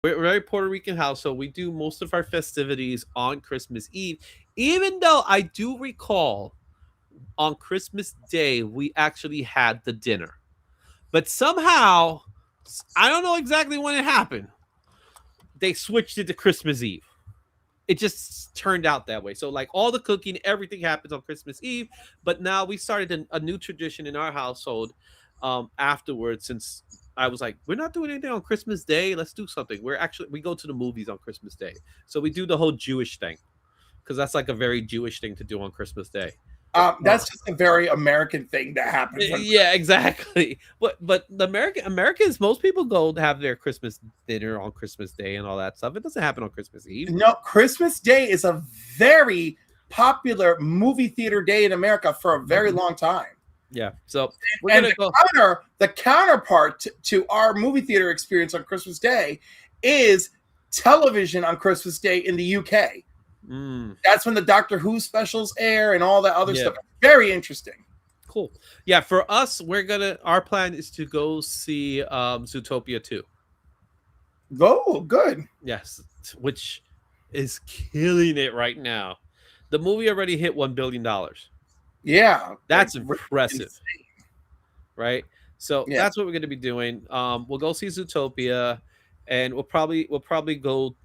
We're a very Puerto Rican household. We do most of our festivities on Christmas Eve, even though I do recall on Christmas Day we actually had the dinner. But somehow, I don't know exactly when it happened, they switched it to Christmas Eve. It just turned out that way. So like all the cooking, everything happens on Christmas Eve. But now we started a new tradition in our household afterwards. Since I was like, we're not doing anything on Christmas Day. Let's do something. We go to the movies on Christmas Day. So we do the whole Jewish thing because that's like a very Jewish thing to do on Christmas Day. That's just a very American thing that happens. Yeah, exactly. But the Americans, most people go to have their Christmas dinner on Christmas Day and all that stuff. It doesn't happen on Christmas Eve. No, Christmas Day is a very popular movie theater day in America for a very long time. Yeah. So we're gonna go. The counterpart to our movie theater experience on Christmas Day is television on Christmas Day in the UK. That's when the Doctor Who specials air and all that other stuff. Very interesting. Cool. Yeah, for us, our plan is to go see Zootopia 2. Oh, good. Yes, which is killing it right now. The movie already hit $1 billion. Yeah. That's impressive. Insane. Right? So that's what we're gonna be doing. We'll go see Zootopia, and we'll probably go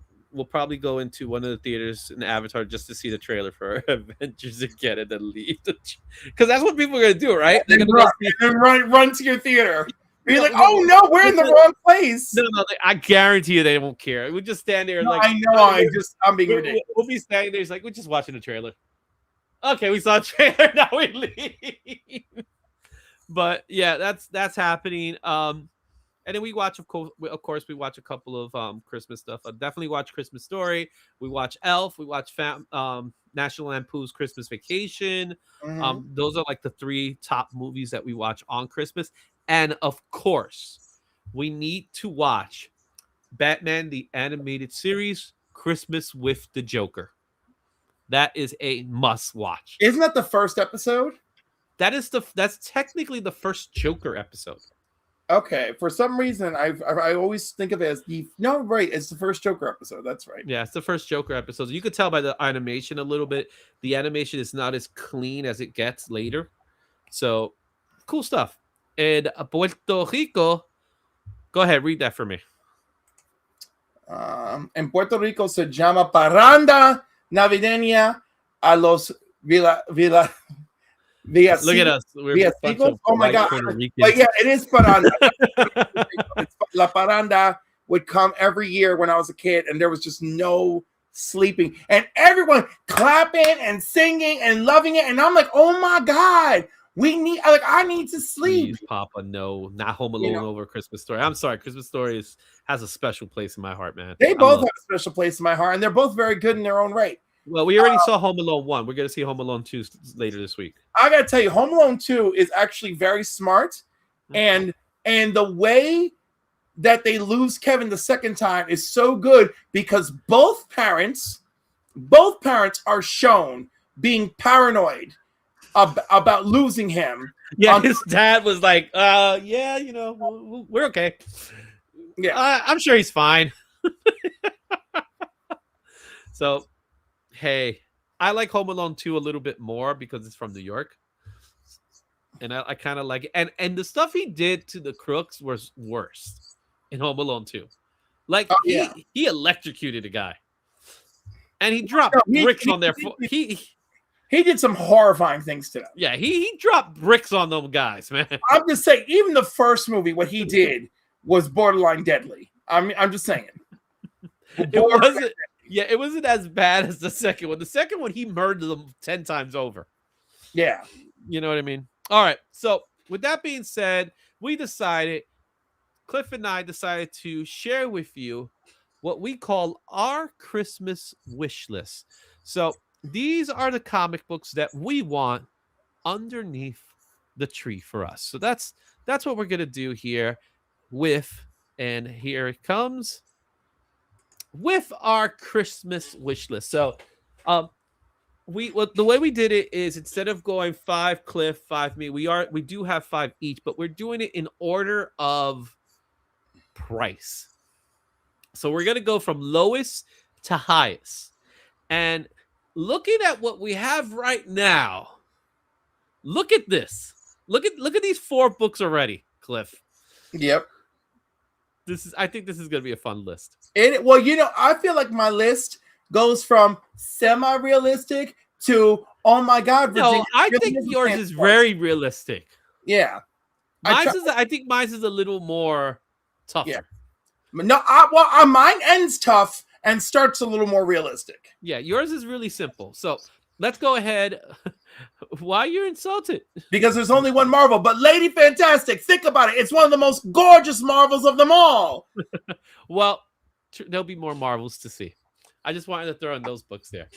into one of the theaters in Avatar just to see the trailer for Avengers again and then leave. Because that's what people are going to do, right? They're going to run to your theater. You're like, oh no, we're in the wrong place. No, I guarantee you they won't care. We'll just stand there. I know. I'm being ridiculous. We'll be standing there. It's like, we're just watching the trailer. Okay, we saw a trailer. Now we leave. But yeah, that's happening. And then we watch, of course, we watch a couple of Christmas stuff. I definitely watch Christmas Story. We watch Elf. We watch National Lampoon's Christmas Vacation. Those are like the 3 top movies that we watch on Christmas. And of course, we need to watch Batman the Animated Series, Christmas with the Joker. That is a must watch. Isn't that the first episode? That's technically the first Joker episode. Okay, for some reason, I always think of it as it's the first Joker episode. That's right. Yeah, it's the first Joker episode. You could tell by the animation a little bit. The animation is not as clean as it gets later. So, cool stuff. And Puerto Rico, go ahead, read that for me. En Puerto Rico se llama Parranda Navideña a los Villa. Look at us. Oh my God. But yeah, it is Parranda. La Parranda would come every year when I was a kid, and there was just no sleeping. And everyone clapping and singing and loving it. And I'm like, oh my God, I need to sleep. Please, Papa, no, not Home Alone over Christmas Story. I'm sorry. Christmas Story has a special place in my heart, man. They both have a special place in my heart, and they're both very good in their own right. Well, we already saw Home Alone 1. We're going to see Home Alone 2 later this week. I got to tell you, Home Alone 2 is actually very smart. And the way that they lose Kevin the second time is so good because both parents are shown being paranoid about losing him. Yeah, his dad was like, we're okay. Yeah, I'm sure he's fine. So, hey, I like Home Alone 2 a little bit more because it's from New York. And I kind of like it. And the stuff he did to the crooks was worse in Home Alone 2. Like, he electrocuted a guy. And he dropped bricks on their... He did some horrifying things to them. Yeah, he dropped bricks on them guys, man. I'm just saying, even the first movie, what he did was borderline deadly. I'm just saying. It wasn't as bad as the second one. The second one, he murdered them 10 times over. Yeah. You know what I mean? All right. So with that being said, Cliff and I decided to share with you what we call our Christmas wish list. So these are the comic books that we want underneath the tree for us. So that's what we're going to do here and here it comes, with our Christmas wish list. So the way we did it is, instead of going 5 Cliff, 5 me, we do have 5 each, but we're doing it in order of price. So we're gonna go from lowest to highest, and looking at what we have right now, look at this. Look at these 4 books already, Cliff. Yep. I think this is gonna be a fun list. Well, I feel like my list goes from semi-realistic to oh my god. No, I think yours is very realistic. Yeah. I think mine's is a little more tougher. Yeah. No, mine ends tough and starts a little more realistic. Yeah, yours is really simple. So let's go ahead. Why you're insulted? Because there's only one Marvel, but Lady Fantastic, think about it. It's one of the most gorgeous Marvels of them all. Well, there'll be more Marvels to see. I just wanted to throw in those books there.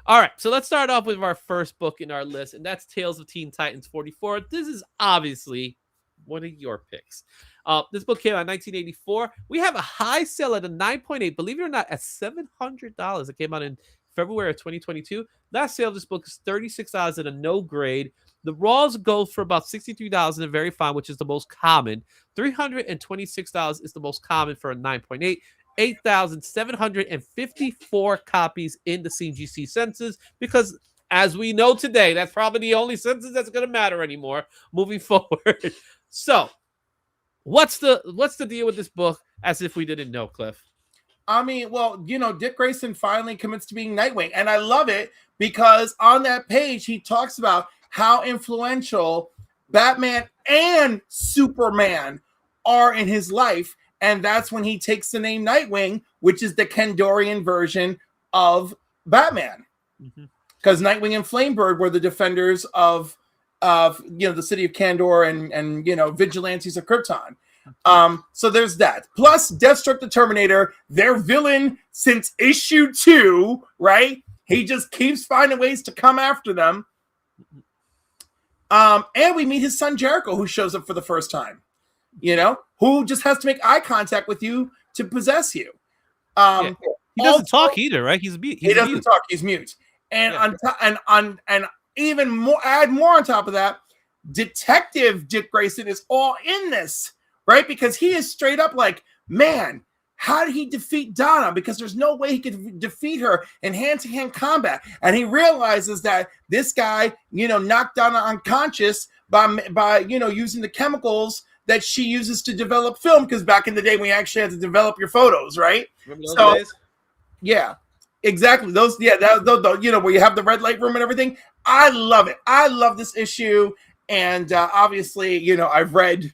All right, so let's start off with our first book in our list, and that's Tales of Teen Titans 44. This is obviously one of your picks. This book came out in 1984. We have a high sale at a 9.8. Believe it or not, at $700. It came out in February of 2022. Last sale of this book is $36 at a no grade. The raws go for about $63 in a very fine, which is the most common. $326 is the most common for a 9.8. 8,754 copies in the CGC census, because as we know today, that's probably the only census that's going to matter anymore moving forward. So what's the deal with this book, as if we didn't know, Cliff? I mean, well, Dick Grayson finally commits to being Nightwing, and I love it because on that page he talks about how influential Batman and Superman are in his life. And that's when he takes the name Nightwing, which is the Kandorian version of Batman. Because Nightwing and Flamebird were the defenders of the city of Kandor and vigilantes of Krypton. So there's that. Plus, Deathstroke the Terminator, their villain since issue 2, right? He just keeps finding ways to come after them. And we meet his son Jericho, who shows up for the first time. Who just has to make eye contact with you to possess you. He doesn't talk either, right? He's mute. He doesn't talk. He's mute. And and even more, add more on top of that, Detective Dick Grayson is all in this, right? Because he is straight up like, man, how did he defeat Donna? Because there's no way he could defeat her in hand-to-hand combat. And he realizes that this guy, knocked Donna unconscious by using the chemicals that she uses to develop film, because back in the day we actually had to develop your photos, right? Remember those days? Yeah, exactly. Those, where you have the red light room and everything. I love it. I love this issue, and obviously, I've read.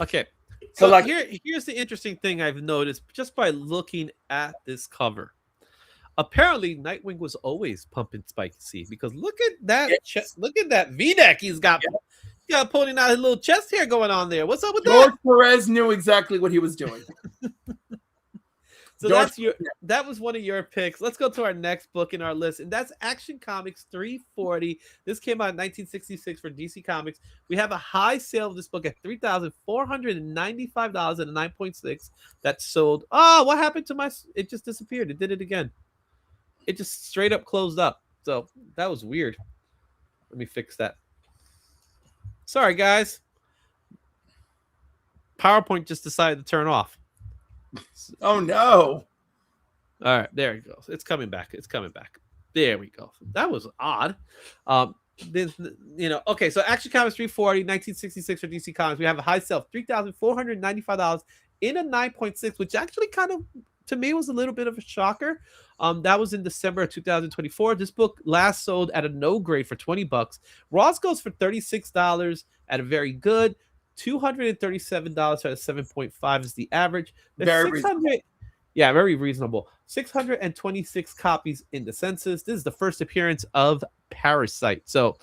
Okay, so here's the interesting thing I've noticed just by looking at this cover. Apparently, Nightwing was always pumping spicy, because look at that. Yes. Look at that V-neck he's got. Yeah. He got pulling out his little chest hair going on there. What's up with George that? Perez knew exactly what he was doing. So that was one of your picks. Let's go to our next book in our list, and that's Action Comics 340. This came out in 1966 for DC Comics. We have a high sale of this book at $3,495 at a 9.6. That sold. Oh, what happened to it just disappeared. It did it again. It just straight up closed up. So that was weird. Let me fix that. Sorry, guys. PowerPoint just decided to turn off. Oh, no. All right, there it goes. It's coming back. There we go. That was odd. Okay, so Action Comics 340, 1966 for DC Comics. We have a high sale of $3,495 in a 9.6, which actually kind of, to me, was a little bit of a shocker. That was in December of 2024. This book last sold at a no grade for $20. Ross goes for $36 at a very good. $237 at a 7.5 is the average. Very reasonable. Yeah, very reasonable. 626 copies in the census. This is the first appearance of Parasite. So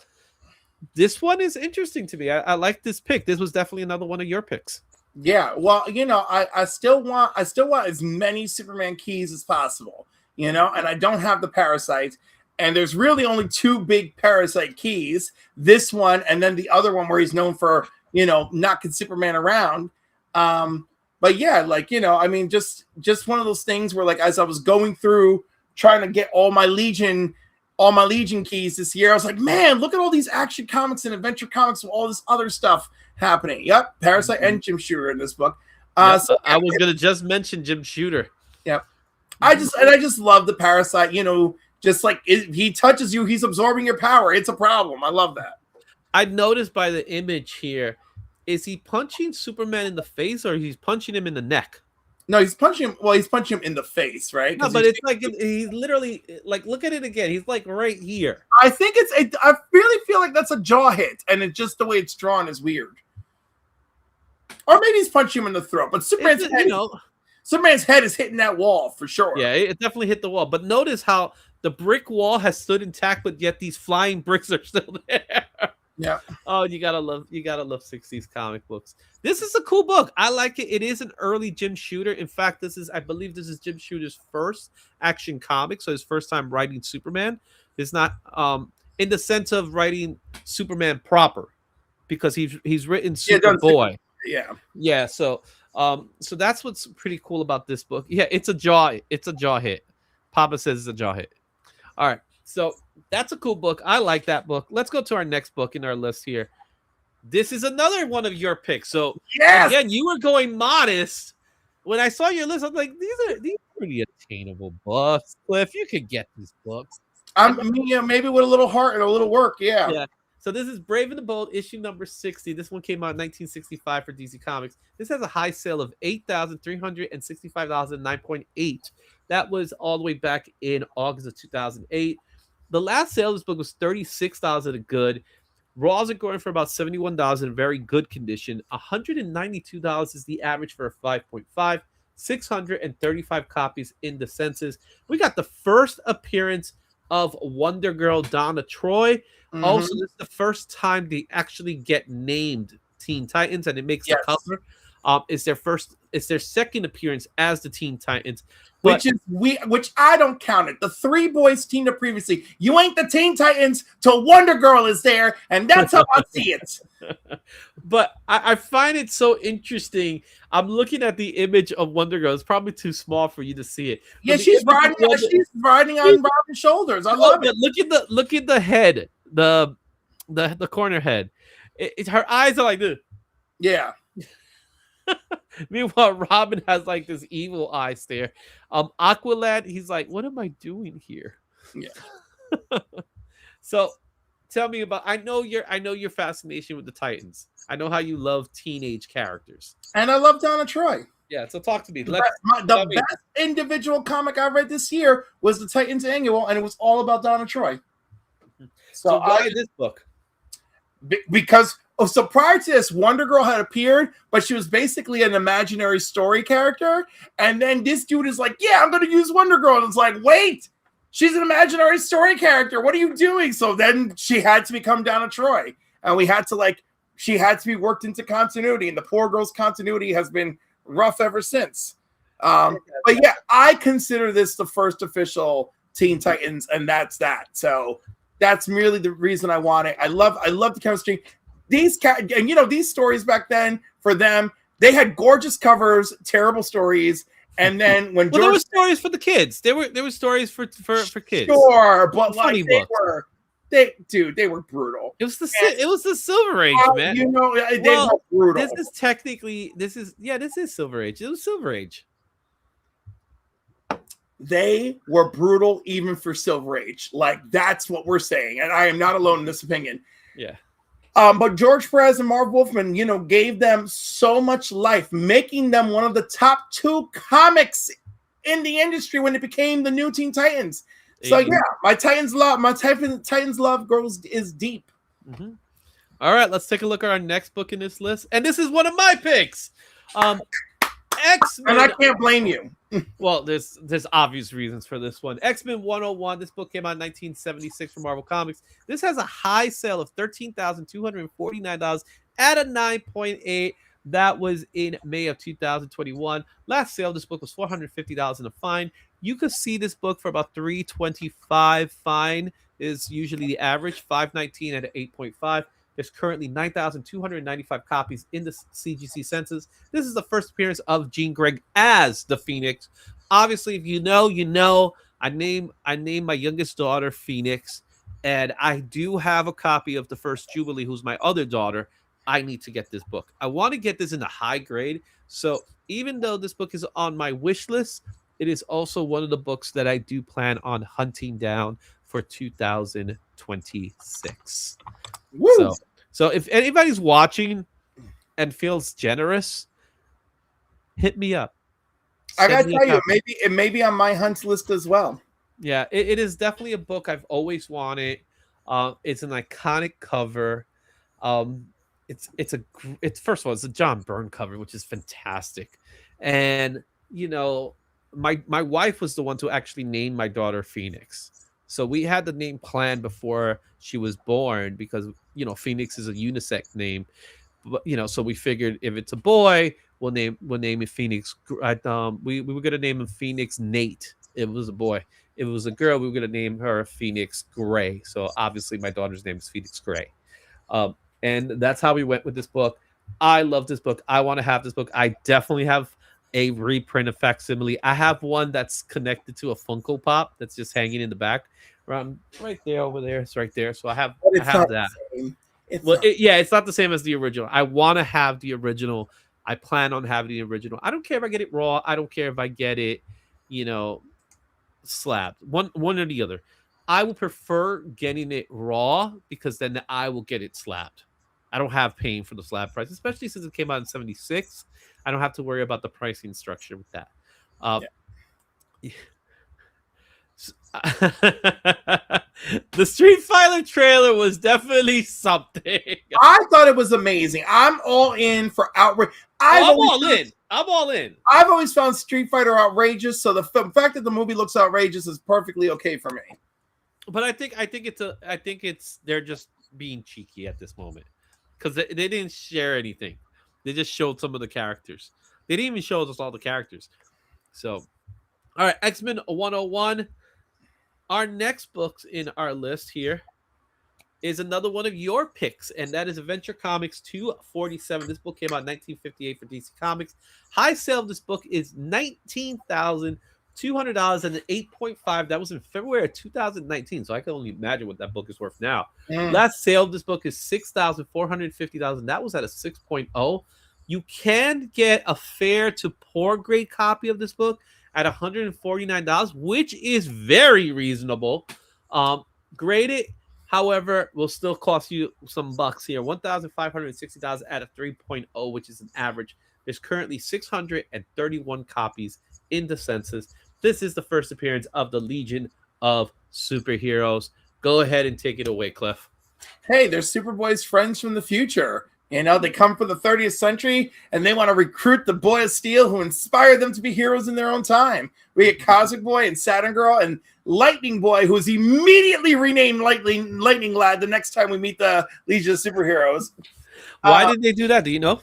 this one is interesting to me. I like this pick. This was definitely another one of your picks. Yeah, well, I still want as many Superman keys as possible. And I don't have the Parasite. And there's really only 2 big Parasite keys. This one, and then the other one where he's known for, knocking Superman around. But yeah, just one of those things where, as I was going through trying to get all my Legion keys this year, I was like, man, look at all these Action Comics and Adventure Comics and all this other stuff happening. Yep, Parasite and Jim Shooter in this book. So I was going to just mention Jim Shooter. Yeah. I just love the parasite, just like he touches you, he's absorbing your power. It's a problem. I love that. I noticed by the image here, is he punching Superman in the face or he's punching him in the neck? No, he's punching him. Well, he's punching him in the face, right? No, but it's like he's literally like, look at it again. He's like right here. I think I really feel like that's a jaw hit, and it's just the way it's drawn is weird. Or maybe he's punching him in the throat. But Superman's head is hitting that wall for sure. Yeah, it definitely hit the wall. But notice how the brick wall has stood intact, but yet these flying bricks are still there. Yeah. Oh, you gotta love 60s comic books. This is a cool book. I like it. It is an early Jim Shooter. In fact, I believe this is Jim Shooter's first action comic, so his first time writing Superman. It's not in the sense of writing Superman proper, because he's written Superboy. Yeah. So that's what's pretty cool about this book. Yeah, it's a jaw hit. Papa says it's a jaw hit. All right. So that's a cool book. I like that book. Let's go to our next book in our list here. This is another one of your picks. So again, you were going modest. When I saw your list, I'm like, these are pretty attainable books. Cliff, you could get these books. Maybe with a little heart and a little work. Yeah. So this is Brave and the Bold, issue number 60. This one came out in 1965 for DC Comics. This has a high sale of $8,365 and 9.8. That was all the way back in August of 2008. The last sale of this book was $36 at a good. Raws are going for about $71 in very good condition. $192 is the average for a 5.5. 635 copies in the census. We got the first appearance of Wonder Girl Donna Troy. Mm-hmm. Also, this is the first time they actually get named Teen Titans, and it makes the cover. It's their second appearance as the Teen Titans, which I don't count it. The three boys teamed up previously. You ain't the Teen Titans till Wonder Girl is there, and that's how I see it. But I find it so interesting. I'm looking at the image of Wonder Girl. It's probably too small for you to see it. Yeah, she's riding on Robin's shoulders. I love it. Look at the head, the corner head. Her eyes are like this. Yeah. Meanwhile, Robin has like this evil eye stare. Aqualad, he's like, what am I doing here? Yeah. So tell me about I know your fascination with the Titans. I know how you love teenage characters. And I love Donna Troy. Yeah, so talk to me. The best individual comic I read this year was the Titans Annual, and it was all about Donna Troy. So why this book? Because prior to this, Wonder Girl had appeared, but she was basically an imaginary story character. And then this dude is like, yeah, I'm going to use Wonder Girl. And it's like, wait, she's an imaginary story character. What are you doing? So then she had to become Donna Troy. And she had to be worked into continuity. And the poor girl's continuity has been rough ever since. But yeah, I consider this the first official Teen Titans, and that's that. So that's merely the reason I want it. I love the chemistry. These stories back then, for them, they had gorgeous covers, terrible stories, and then when there were stories for the kids. There were stories for kids. Sure, but like they were brutal. It was the Silver Age, man. They were brutal. This is Silver Age. It was Silver Age. They were brutal even for Silver Age. Like, that's what we're saying, and I am not alone in this opinion. Yeah. But George Perez and Marv Wolfman, gave them so much life, making them one of the top 2 comics in the industry when it became the new Teen Titans. So yeah, my Titans love girls is deep. Mm-hmm. All right, let's take a look at our next book in this list, and this is one of my picks. X-Men. And I can't blame you. Well, there's obvious reasons for this one. X-Men 101. This book came out in 1976 from Marvel Comics. This has a high sale of $13,249 at a 9.8. That was in May of 2021. Last sale, this book was $450 in a fine. You could see this book for about $325. Fine is usually the average. $519 at an 8.5. There's currently 9,295 copies in the CGC census. This is the first appearance of Jean Grey as the Phoenix. Obviously, if you know, I named my youngest daughter Phoenix, and I do have a copy of the first Jubilee, who's my other daughter. I need to get this book. I want to get this in a high grade. So even though this book is on my wish list, it is also one of the books that I do plan on hunting down for 2026. Woo! So if anybody's watching and feels generous, hit me up. I Send gotta me a tell you, copy. it may be on my hunts list as well. Yeah, it is definitely a book I've always wanted. It's an iconic cover. Um, it's first of all, it's a John Byrne cover, which is fantastic, and you know, my wife was the one to actually name my daughter Phoenix. So we had the name planned before she was born because Phoenix is a unisex name, but so we figured if it's a boy, we'll name it Phoenix. We were gonna name him Phoenix Nate. It was a boy. If it was a girl, we were gonna name her Phoenix Gray. So obviously, my daughter's name is Phoenix Gray. Um, and that's how we went with this book. I love this book. I want to have this book. I definitely have a reprint of facsimile. I have one that's connected to a Funko Pop that's just hanging in the back. Right there, over there. It's right there. So I have that. It's not the same as the original. I want to have the original. I plan on having the original. I don't care if I get it raw. I don't care if I get it, slabbed. One or the other. I will prefer getting it raw because then I will get it slabbed. I don't have paying for the slab price, especially since it came out in 76. I don't have to worry about the pricing structure with that. Yeah. The Street Fighter trailer was definitely something. I thought it was amazing. I'm all in for outrage. I'm all in. I've always found Street Fighter outrageous, so the fact that the movie looks outrageous is perfectly okay for me. But I think it's they're just being cheeky at this moment because they didn't share anything. They just showed some of the characters. They didn't even show us all the characters. So, all right, X-Men 101. Our next books in our list here is another one of your picks, and that is Adventure Comics 247. This book came out in 1958 for DC Comics. High sale of this book is $19,200 and an 8.5. That was in February of 2019, so I can only imagine what that book is worth now. Last sale of this book is $6,450. That was at a 6.0. You can get a fair to poor grade copy of this book at $149, which is very reasonable. Graded, however, will still cost you some bucks here. $1,560 at a 3.0, which is an average. There's currently 631 copies in the census. This is the first appearance of the Legion of Superheroes. Go ahead and take it away, Cliff. Hey, they're Superboy's friends from the future. They come from the 30th century and they want to recruit the Boy of Steel who inspired them to be heroes in their own time. We get Cosmic Boy and Saturn Girl and Lightning Boy, who is immediately renamed Lightning Lad the next time we meet the Legion of Superheroes. Why did they do that? Do you know?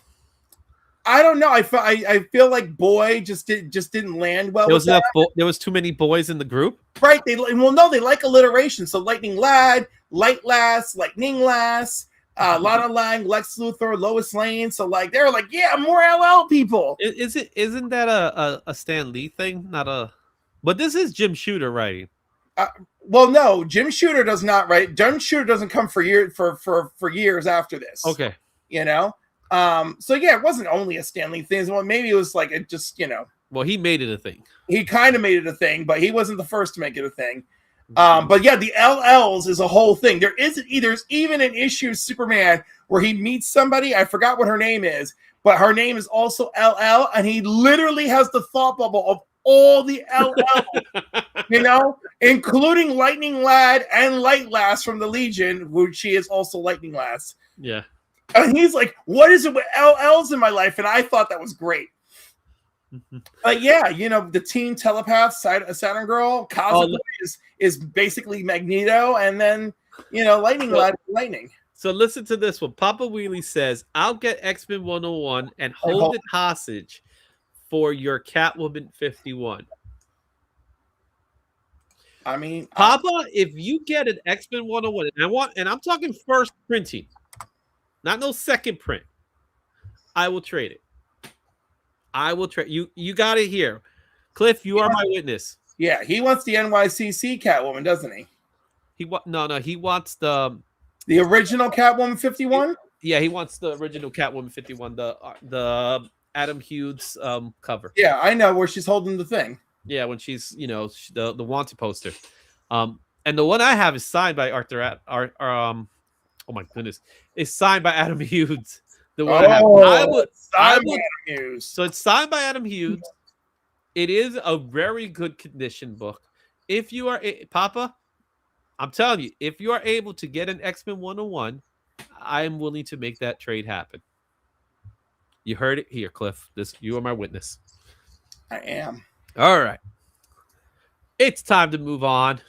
I don't know. I feel like Boy just didn't land well. There was too many boys in the group, right? They like alliteration. So Lightning Lad, Light Lass, Lightning Lass. Lana Lang, Lex Luthor, Lois Lane. So they were like, yeah, more LL people. Isn't that a Stan Lee thing? But this is Jim Shooter writing. Well, no, Jim Shooter does not write. Jim Shooter doesn't come for years after this. Okay. So yeah, it wasn't only a Stan Lee thing. Well, maybe it was it just. Well, he made it a thing. He kind of made it a thing, but he wasn't the first to make it a thing. But yeah, the LLs is a whole thing. There's even an issue of Superman where he meets somebody. I forgot what her name is, but her name is also LL, and he literally has the thought bubble of all the LL, including Lightning Lad and Light Lass from the Legion, which she is also Lightning Lass. Yeah. And he's like, what is it with LLs in my life? And I thought that was great. But yeah, the teen telepath Saturn Girl, Cosmic is basically Magneto, and then Lightning Lad, Lightning. So listen to this one. Papa Wheelie says, "I'll get X-Men 101 and hold it hostage for your Catwoman 51." I mean, Papa, if you get an X-Men 101, and I'm talking first printing, not no second print, I will trade it. I will trade you. You got it here, Cliff. You are my witness. Yeah, he wants the NYCC Catwoman, doesn't he? He wants the original Catwoman 51. Yeah, he wants the original Catwoman 51, the Adam Hughes cover. Yeah, I know where she's holding the thing. Yeah, when she's the wanted poster. And the one I have is signed by oh my goodness, it's signed by Adam Hughes. The one I have, Oh, I Simon would. Hughes. So it's signed by Adam Hughes. It is a very good condition book. If you are Papa, I'm telling you, if you are able to get an X-Men 101, I am willing to make that trade happen. You heard it here, Cliff. You are my witness. I am. All right. It's time to move on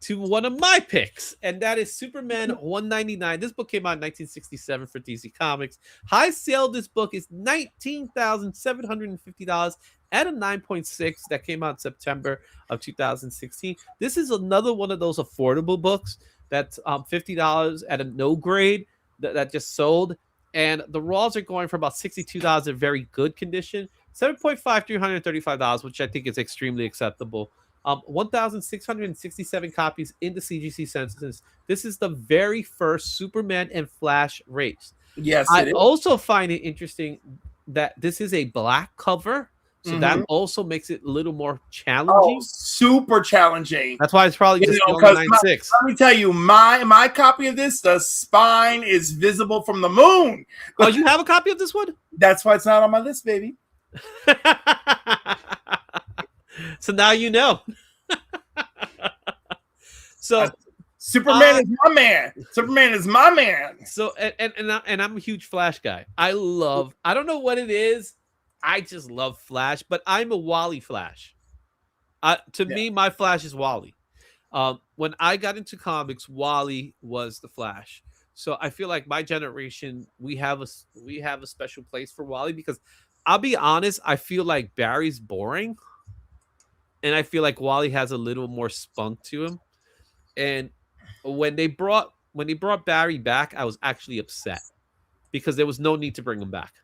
to one of my picks, and that is Superman 199. This book came out in 1967 for DC Comics. High sale this book is $19,750 at a 9.6 that came out in September of 2016. This is another one of those affordable books that's $50 at a no grade that just sold. And the raws are going for about $62 in very good condition. 7.5, $335, which I think is extremely acceptable. 1,667 copies in the CGC census. This is the very first Superman and Flash race. Yes, I also find it interesting that this is a black cover, so that also makes it a little more challenging. Oh, super challenging. That's why it's probably just the 96. Let me tell you, my copy of this, the spine is visible from the moon. Oh, you have a copy of this one? That's why it's not on my list, baby. So now you know. So Superman is my man. Superman is my man. So and I'm a huge Flash guy. I don't know what it is. I just love Flash, but I'm a Wally Flash. To me, my Flash is Wally. When I got into comics, Wally was the Flash. So I feel like my generation, we have a special place for Wally, because I'll be honest, I feel like Barry's boring. And I feel like Wally has a little more spunk to him. And when they brought Barry back, I was actually upset because there was no need to bring him back.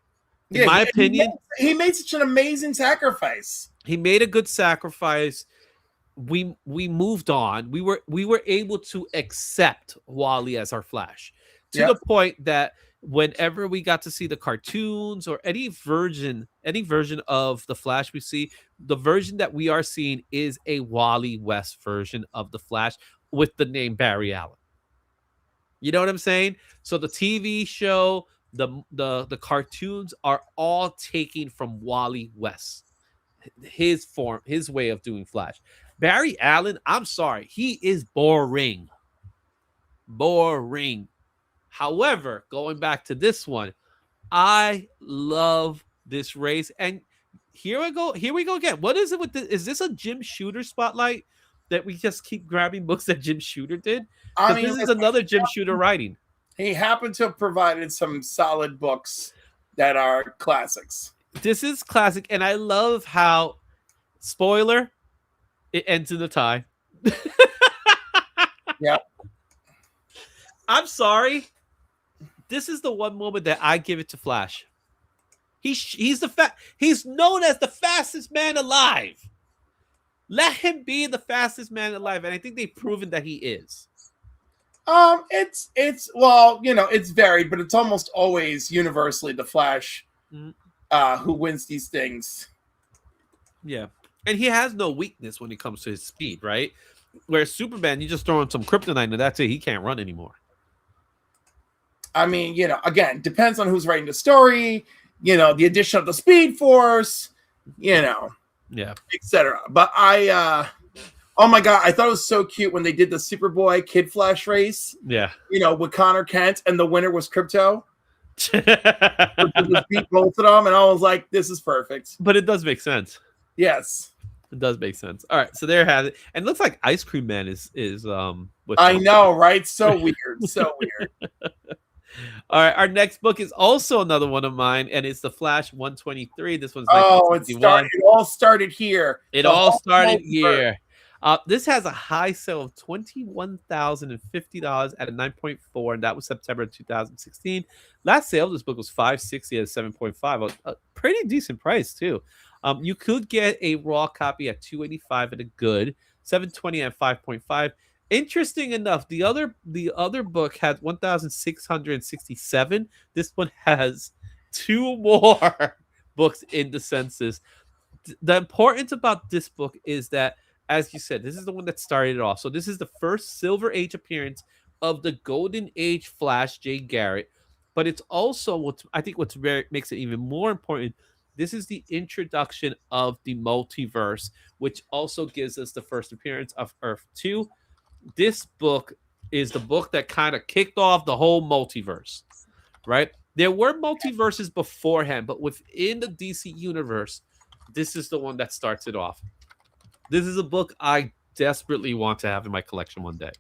In my opinion, he made such an amazing sacrifice. He made a good sacrifice. We moved on. We were able to accept Wally as our Flash to the point that whenever we got to see the cartoons or any version of the Flash we see, the version that we are seeing is a Wally West version of the Flash with the name Barry Allen. You know what I'm saying? So the TV show, the cartoons are all taken from Wally West, his way of doing Flash. Barry Allen, I'm sorry, he is boring. However, going back to this one, I love this race. And here we go again. What is it with this? Is this a Jim Shooter spotlight that we just keep grabbing books that Jim Shooter did? I mean, this is another Jim Shooter writing. He happened to have provided some solid books that are classics. This is classic, and I love how, spoiler, it ends in a tie. Yeah. I'm sorry. This is the one moment that I give it to Flash. He's known as the fastest man alive. Let him be the fastest man alive, and I think they've proven that he is. It's well, it's varied, but it's almost always universally the Flash who wins these things. Yeah, and he has no weakness when it comes to his speed, right? Whereas Superman, you just throw him some kryptonite and that's it. He can't run anymore. I mean, again, depends on who's writing the story, the addition of the Speed Force, yeah, etc. But oh my God, I thought it was so cute when they did the Superboy Kid Flash race. Yeah. With Connor Kent, and the winner was Krypto. Beat both of them, and I was like, this is perfect. But it does make sense. Yes. It does make sense. All right, so there has it. And it looks like Ice Cream Man is with I know, right? So weird. So weird. All right, our next book is also another one of mine, and it's the Flash 123. This one's it all started here. It all started here. This has a high sale of $21,050 at a 9.4, and that was September 2016. Last sale of this book was $560 at 7.5, a pretty decent price too. You could get a raw copy at $285 at a good, $720 at 5.5. Interesting enough, the other book had 1,667. This one has 2 more books in the census. The importance about this book is that, as you said, this is the one that started it off. So this is the first Silver Age appearance of the Golden Age Flash J. Garrett. But it's also what's very makes it even more important. This is the introduction of the multiverse, which also gives us the first appearance of Earth 2. This book is the book that kind of kicked off the whole multiverse, right? There were multiverses beforehand, but within the DC universe, this is the one that starts it off. This is a book I desperately want to have in my collection one day.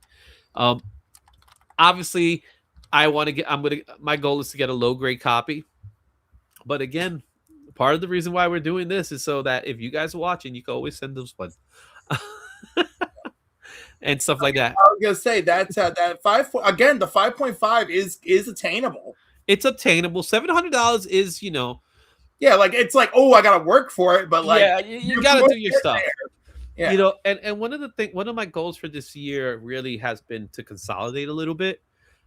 Obviously, my goal is to get a low grade copy. But again, part of the reason why we're doing this is so that if you guys are watching, you can always send those one. And stuff like that. I was gonna say that 5.5 is attainable. It's attainable. $700 is, yeah, like it's like, oh, I gotta work for it, but like, yeah, you gotta do your stuff. Yeah. And one of my goals for this year really has been to consolidate a little bit,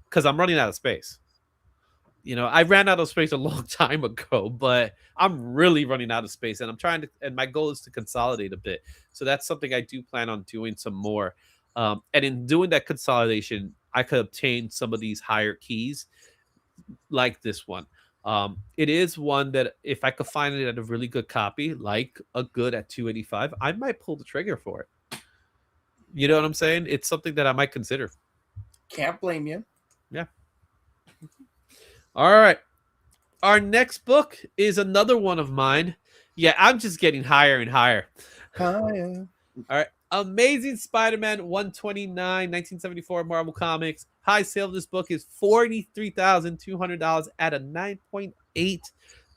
because I'm running out of space. I ran out of space a long time ago, but I'm really running out of space, and and my goal is to consolidate a bit. So that's something I do plan on doing some more. And in doing that consolidation, I could obtain some of these higher keys like this one. It is one that if I could find it at a really good copy, like a good at 285, I might pull the trigger for it. You know what I'm saying? It's something that I might consider. Can't blame you. Yeah. All right. Our next book is another one of mine. Yeah, I'm just getting higher and higher. Higher. All right. Amazing Spider-Man 129, 1974 Marvel Comics. High sale of this book is $43,200 at a 9.8.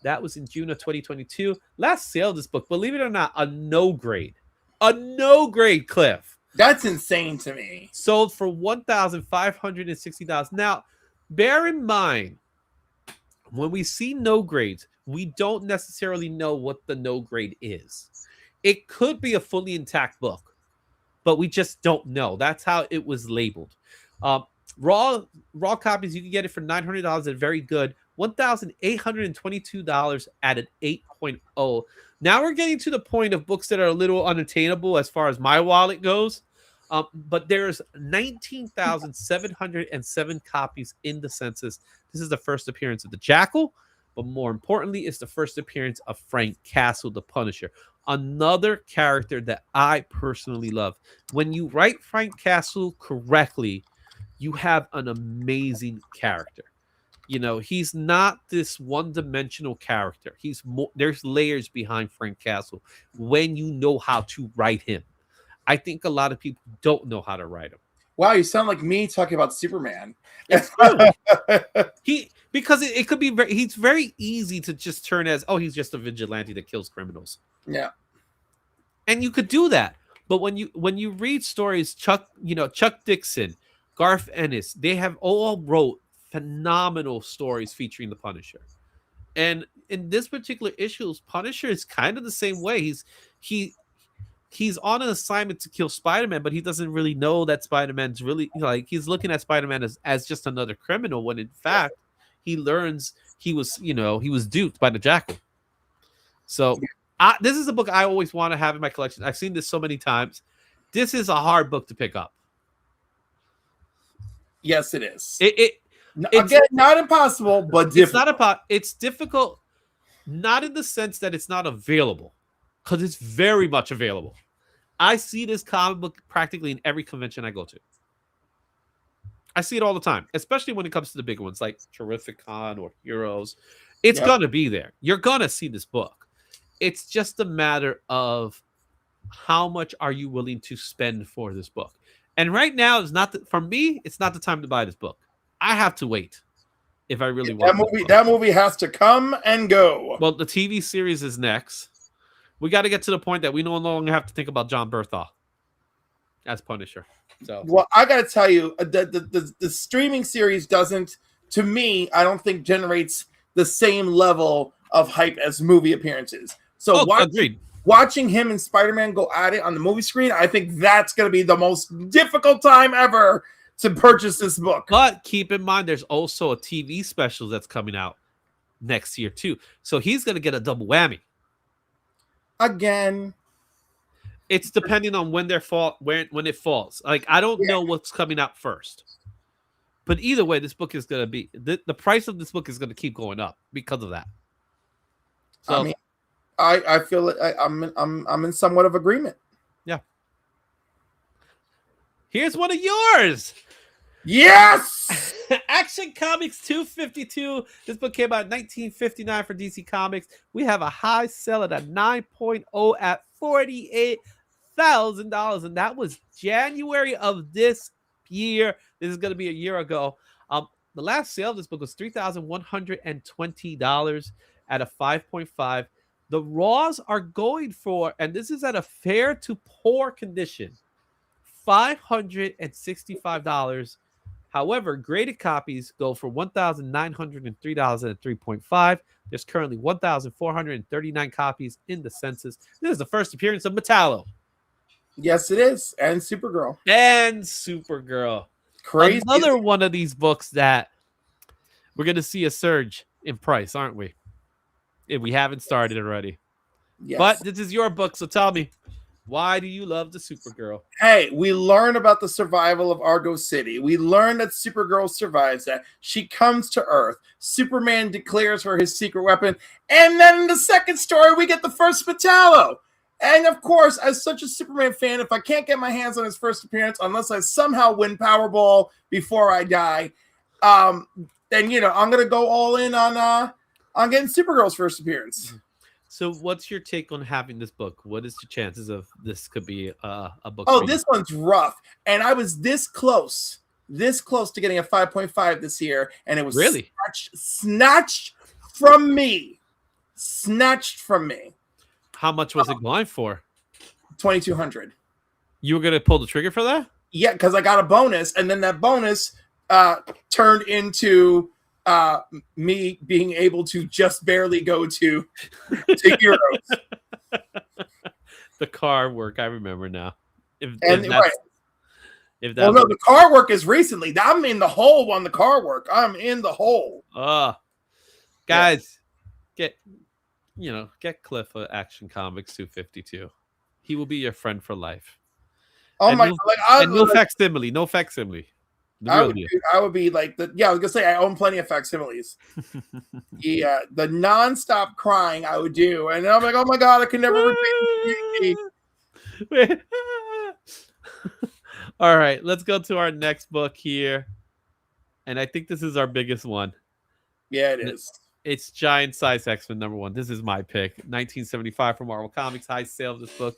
That was in June of 2022. Last sale of this book, believe it or not, a no grade. A no grade, Cliff. That's insane to me. Sold for $1,560. Now, bear in mind, when we see no grades, we don't necessarily know what the no grade is. It could be a fully intact book, but we just don't know. That's how it was labeled. Raw copies, you can get it for $900 at very good, $1,822 at an 8.0. Now we're getting to the point of books that are a little unattainable as far as my wallet goes. But there's 19,707 copies in the census. This is the first appearance of the Jackal, but more importantly, it's the first appearance of Frank Castle, the Punisher. Another character that I personally love. When you write Frank Castle correctly, you have an amazing character. He's not this one-dimensional character. There's layers behind Frank Castle when you know how to write him. I think a lot of people don't know how to write him. Wow, you sound like me talking about Superman. Because it could be he's very easy to just turn as, oh, he's just a vigilante that kills criminals. Yeah. And you could do that. But when you read stories, Chuck Dixon, Garth Ennis, they have all wrote phenomenal stories featuring the Punisher. And in this particular issue, Punisher is kind of the same way. He's on an assignment to kill Spider-Man, but he doesn't really know that Spider-Man's really, he's looking at Spider-Man as just another criminal, when in fact he learns he was duped by the Jackal. So this is a book I always want to have in my collection. I've seen this so many times. This is a hard book to pick up. Yes, it is. It's not impossible, but difficult. It's difficult, not in the sense that it's not available, because it's very much available. I see this comic book practically in every convention I go to. I see it all the time, especially when it comes to the big ones like Terrificon or Heroes. It's going to be there. You're going to see this book. It's just a matter of how much are you willing to spend for this book. And right now, for me, it's not the time to buy this book. I have to wait if I really want that movie has to come and go. Well, the TV series is next. We got to get to the point that we no longer have to think about John Bertha as Punisher. So, well, I got to tell you, the streaming series doesn't, to me, I don't think generates the same level of hype as movie appearances. So watching him and Spider-Man go at it on the movie screen, I think that's going to be the most difficult time ever to purchase this book. But keep in mind, there's also a TV special that's coming out next year too. So he's going to get a double whammy. again. It's depending on when when it falls. Like I don't know what's coming out first. But either way, this book is going to be the price of this book is going to keep going up because of that. So I mean, I feel it. I'm in somewhat of agreement. Yeah. Here's one of yours. Yes. Action Comics 252. This book came out in 1959 for DC Comics. We have a high sell at a 9.0 at $48,000, and that was January of this year. This is going to be a year ago. The last sale of this book was $3,120 at a 5.5. The raws are going for, and this is at a fair to poor condition, $565. However, graded copies go for $1,903 at 3.5. There's currently 1,439 copies in the census. This is the first appearance of Metallo. Yes, it is. And Supergirl. Crazy. Another one of these books that we're going to see a surge in price, aren't we? If we haven't started already. Yes. But this is your book, so tell me, why do you love the Supergirl? Hey, we learn about the survival of Argo City. We learn that Supergirl survives that. She comes to Earth. Superman declares her his secret weapon. And then in the second story, we get the first Metallo. And of course, as such a Superman fan, if I can't get my hands on his first appearance, unless I somehow win Powerball before I die, then, I'm going to go all in on getting Supergirl's first appearance. So what's your take on having this book? What is the chances of this could be a book? Oh, this one's rough. And I was this close to getting a 5.5 this year. And it was really snatched from me. How much was it going for? $2,200. You were going to pull the trigger for that? Yeah, because I got a bonus. And then that bonus turned into me being able to just barely go to Heroes. The car work, I remember now. The car work is recently. I'm in the hole on the car work. I'm in the hole. Guys, get Cliff Action Comics 252. He will be your friend for life. Oh my God! No facsimile. I would be like I was gonna say I own plenty of facsimiles. The nonstop crying I would do, and I'm like, oh my God, I can never repeat. All right, let's go to our next book here, and I think this is our biggest one. Yeah, it is. It's Giant Size X-Men #1. This is my pick. 1975 from Marvel Comics. High sale of this book,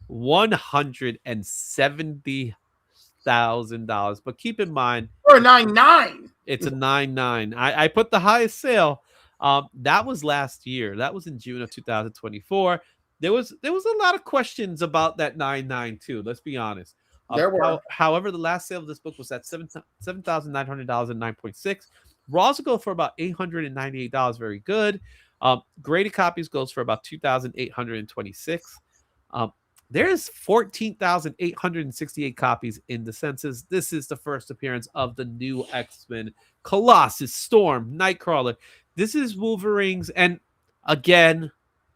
$170,000. But keep in mind, or 99. It's a 99. I put the highest sale. That was last year. That was in June of 2024. There was a lot of questions about that 99 too. Let's be honest. There were. However, the last sale of this book was at $7,900 at 9.6. Raws go for about $898. Very good. Graded copies goes for about $2,826. There's 14,868 copies in the census. This is the first appearance of the new X-Men: Colossus, Storm, Nightcrawler. This is Wolverine's, and again,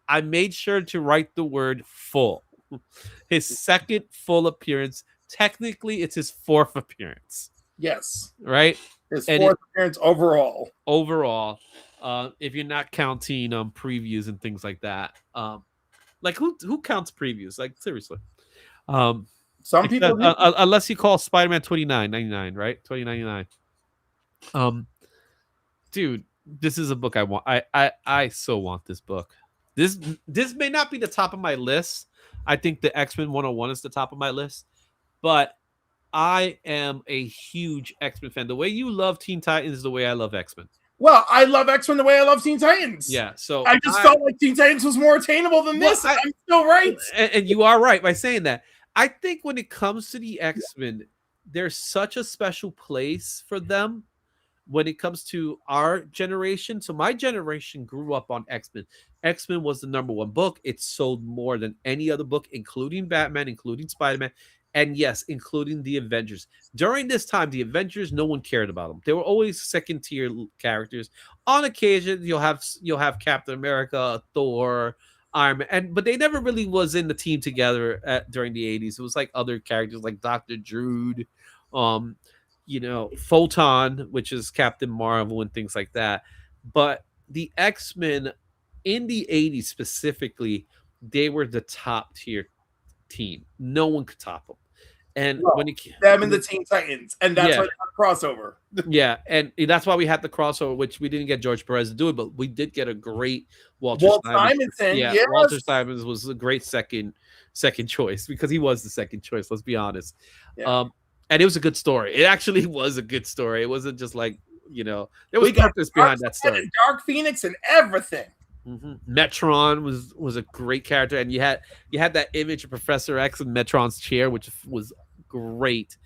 I made sure to write the word full. His second full appearance. Technically, it's his fourth appearance. Yes. Right? His fourth appearance overall. If you're not counting previews and things like that. Like who counts previews? Like seriously. Some people unless you call Spider-Man $29.99, right? $20.99. Dude, this is a book I want. I so want this book. This may not be the top of my list. I think the X-Men 101 is the top of my list, but I am a huge X-Men fan. The way you love Teen Titans is the way I love X-Men. Well, I love X-Men the way I love Teen Titans. Yeah, so I just felt like Teen Titans was more attainable than this. I'm still right. And you are right by saying that. I think when it comes to the X-Men, there's such a special place for them when it comes to our generation. So my generation grew up on X-Men. X-Men was the #1 book. It sold more than any other book, including Batman, including Spider-Man, and yes, including the Avengers. During this time, the Avengers, no one cared about them. They were always second-tier characters. On occasion, you'll have Captain America, Thor, Iron Man, but they never really was in the team together during the 80s. It was like other characters like Dr. Druid, um, Photon, which is Captain Marvel and things like that. But the X-Men in the 80s specifically, they were the top tier team. No one could top them. And well, when it them and the Teen Titans, and that's yeah, why they got crossover. yeah, and that's why we had the crossover, which we didn't get George Perez to do it, but we did get a great Walter Walt Simon. Simonson, Yeah, yes. Walter Simons was a great second choice because he was the second choice. Let's be honest. Yeah. And it was a good story. It actually was a good story. It wasn't just like there was purpose behind that story. Dark Phoenix and everything. Mm-hmm. Metron was a great character, and you had that image of Professor X in Metron's chair, which was great.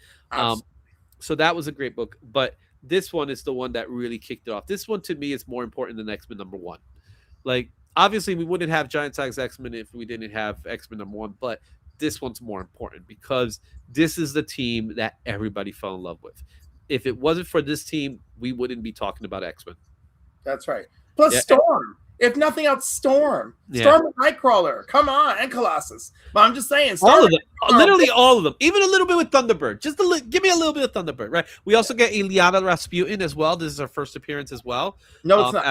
So that was a great book, but this one is the one that really kicked it off. This one to me is more important than X-Men #1. Like, obviously we wouldn't have Giant Size X-Men if we didn't have X-Men #1, but this one's more important because this is the team that everybody fell in love with. If it wasn't for this team, we wouldn't be talking about X-Men. That's right. Plus Storm. If nothing else, Storm. Storm and Nightcrawler. Come on, and Colossus. But I'm just saying, all of them, literally all of them. Even a little bit with Thunderbird. Just give me a little bit of Thunderbird, right? We also get Ilyana Rasputin as well. This is her first appearance as well. No, it's not.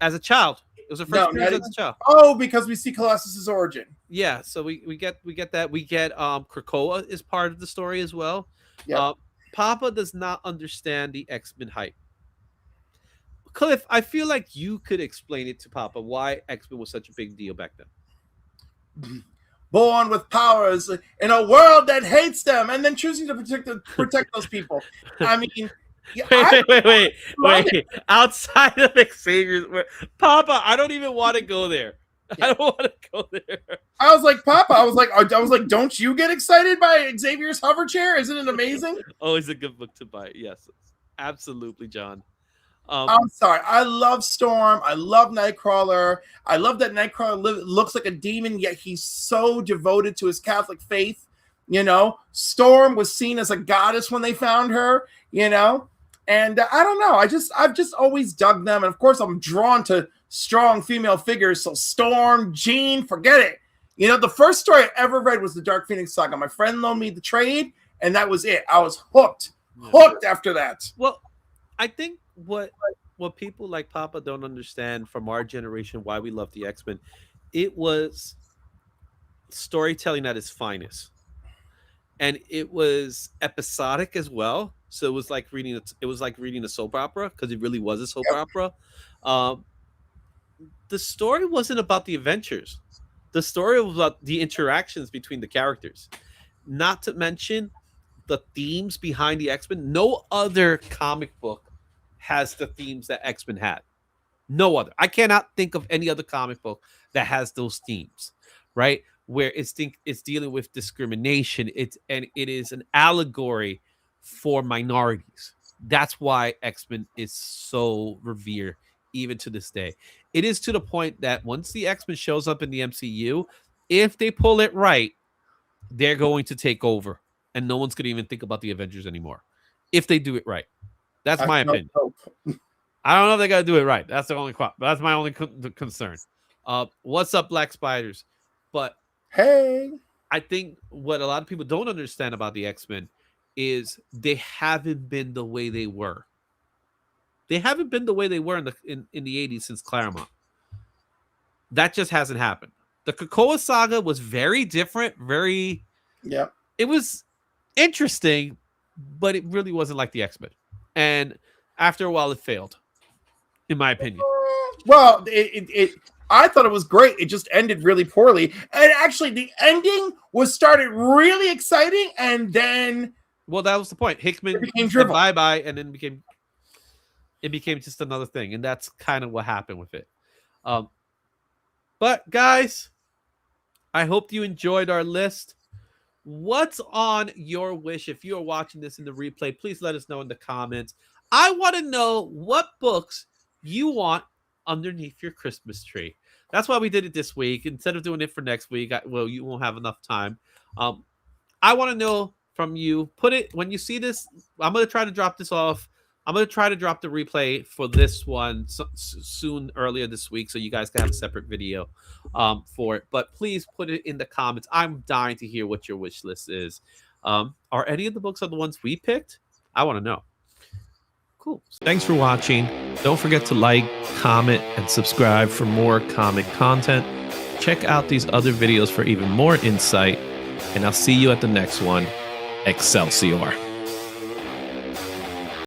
As a child. It was her first appearance as a child. Oh, because we see Colossus's origin. Yeah, so we get that. We get Krakoa is part of the story as well. Yeah. Papa does not understand the X-Men hype. Cliff, I feel like you could explain it to Papa why X-Men was such a big deal back then. Born with powers in a world that hates them, and then choosing to protect those people. I mean, wait. Outside of Xavier, Papa, I don't even want to go there. Yeah. I don't want to go there. I was like, Papa, I was like, don't you get excited by Xavier's hover chair? Isn't it amazing? Always a good book to buy. Yes, absolutely, John. I'm sorry. I love Storm. I love Nightcrawler. I love that Nightcrawler looks like a demon, yet he's so devoted to his Catholic faith. Storm was seen as a goddess when they found her. And I don't know. I've just always dug them, and of course, I'm drawn to strong female figures. So Storm, Jean, forget it. The first story I ever read was the Dark Phoenix Saga. My friend loaned me the trade, and that was it. I was hooked after that. Well, I think what people like Papa don't understand from our generation why we love the X-Men, it was storytelling at its finest, and it was episodic as well. So it was like reading a soap opera, because it really was a soap opera. The story wasn't about the adventures. The story was about the interactions between the characters. Not to mention the themes behind the X-Men. No other comic book has the themes that X-Men had. No other. I cannot think of any other comic book that has those themes, right? Where it's dealing with discrimination. It is an allegory for minorities. That's why X-Men is so revered even to this day. It is to the point that once the X-Men shows up in the MCU, if they pull it right, they're going to take over, and no one's going to even think about the Avengers anymore if they do it right. That's my opinion. I don't know if they got to do it right. That's my only concern. What's up, Black Spiders? But hey, I think what a lot of people don't understand about the X-Men is they haven't been the way they were. They haven't been the way they were in the 80s since Claremont. That just hasn't happened. The Krakoa saga was very different. It was interesting, but it really wasn't like the X-Men. And after a while, it failed, in my opinion. Well, I thought it was great. It just ended really poorly. And actually, the ending started really exciting, and then... Well, that was the point. Hickman said bye-bye, and then it became just another thing. And that's kind of what happened with it. But, guys, I hope you enjoyed our list. What's on your wish? If you're watching this in the replay, please let us know in the comments. I want to know what books you want underneath your Christmas tree. That's why we did it this week. Instead of doing it for next week, you won't have enough time. I want to know from you. Put it when you see this. I'm going to try to drop this off I'm going to try to drop the replay for this one soon, earlier this week, so you guys can have a separate video for it. But please put it in the comments. I'm dying to hear what your wish list is. Are any of the books on the ones we picked? I want to know. Cool. Thanks for watching. Don't forget to like, comment, and subscribe for more comic content. Check out these other videos for even more insight. And I'll see you at the next one. Excelsior.